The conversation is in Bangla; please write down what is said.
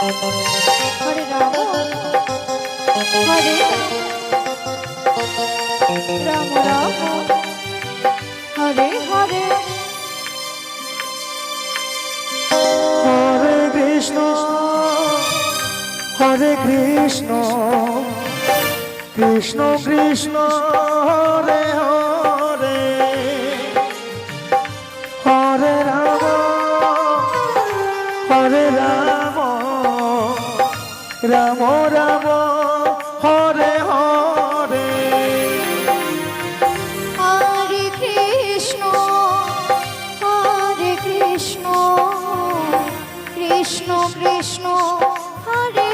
হরে রাম হরে রাম রাম হরে হরে হরে কৃষ্ণ হরে কৃষ্ণ কৃষ্ণ কৃষ্ণ হরে হরে হরে রাম হরে রাম রাম রাম হরে হরে হরে কৃষ্ণ কৃষ্ণ কৃষ্ণ হরে